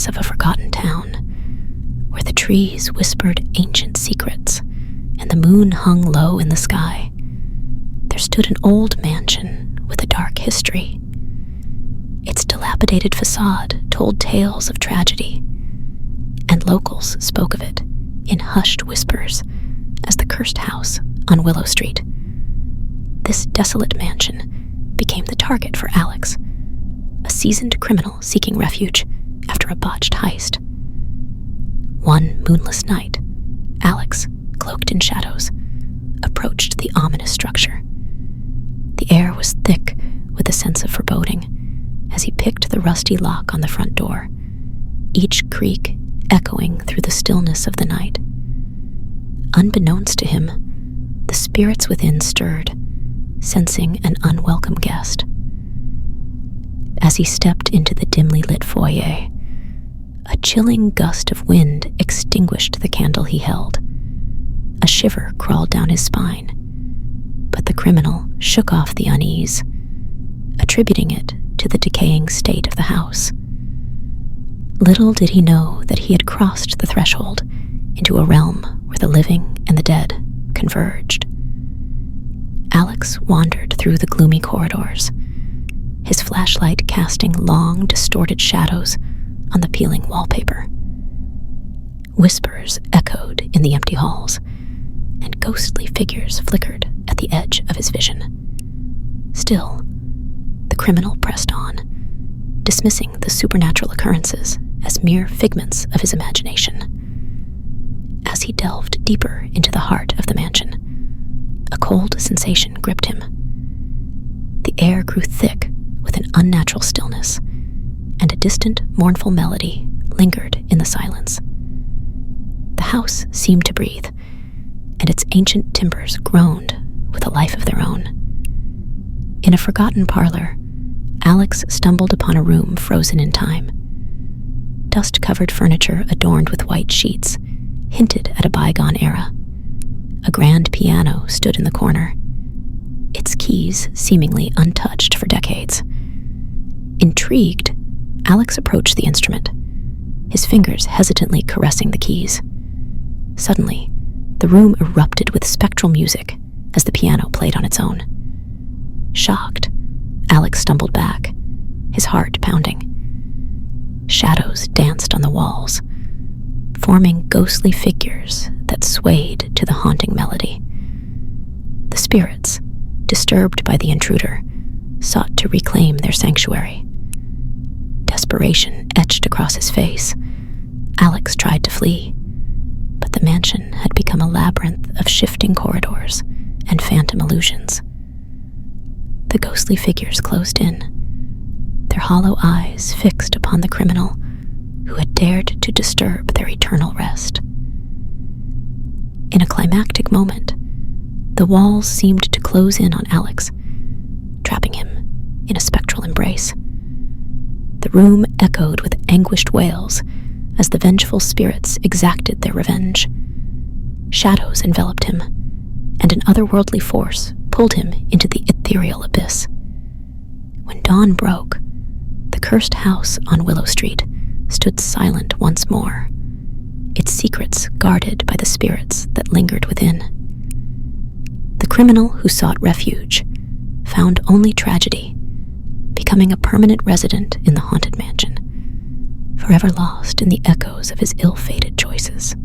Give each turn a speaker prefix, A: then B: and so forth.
A: of a forgotten town, where the trees whispered ancient secrets and the moon hung low in the sky, there stood an old mansion with a dark history. Its dilapidated facade told tales of tragedy, and locals spoke of it in hushed whispers as the cursed house on Willow Street. This desolate mansion became the target for Alex, a seasoned criminal seeking refuge after a botched heist. One moonless night, Alex, cloaked in shadows, approached the ominous structure. The air was thick with a sense of foreboding as he picked the rusty lock on the front door, each creak echoing through the stillness of the night. Unbeknownst to him, the spirits within stirred, sensing an unwelcome guest. As he stepped into the dimly lit foyer, a chilling gust of wind extinguished the candle he held. A shiver crawled down his spine, but the criminal shook off the unease, attributing it to the decaying state of the house. Little did he know that he had crossed the threshold into a realm where the living and the dead converged. Alex wandered through the gloomy corridors, his flashlight casting long, distorted shadows on the peeling wallpaper. Whispers echoed in the empty halls, and ghostly figures flickered at the edge of his vision. Still, the criminal pressed on, dismissing the supernatural occurrences as mere figments of his imagination. As he delved deeper into the heart of the mansion, a cold sensation gripped him. The air grew thick with an unnatural stillness, and a distant, mournful melody lingered in the silence. The house seemed to breathe, and its ancient timbers groaned with a life of their own. In a forgotten parlor, Alex stumbled upon a room frozen in time. Dust-covered furniture adorned with white sheets hinted at a bygone era. A grand piano stood in the corner, its keys seemingly untouched for decades. Intrigued, Alex approached the instrument, his fingers hesitantly caressing the keys. Suddenly, the room erupted with spectral music as the piano played on its own. Shocked, Alex stumbled back, his heart pounding. Shadows danced on the walls, forming ghostly figures that swayed to the haunting melody. The spirits, disturbed by the intruder, sought to reclaim their sanctuary. Desperation etched across his face. Alex tried to flee, but the mansion had become a labyrinth of shifting corridors and phantom illusions. The ghostly figures closed in, their hollow eyes fixed upon the criminal who had dared to disturb their eternal rest. In a climactic moment, the walls seemed to close in on Alex, trapping him in a spectral embrace. The room echoed with anguished wails as the vengeful spirits exacted their revenge. Shadows enveloped him, and an otherworldly force pulled him into the ethereal abyss. When dawn broke, the cursed house on Willow Street stood silent once more, its secrets guarded by the spirits that lingered within. The criminal who sought refuge found only tragedy, becoming a permanent resident in the haunted mansion, forever lost in the echoes of his ill-fated choices.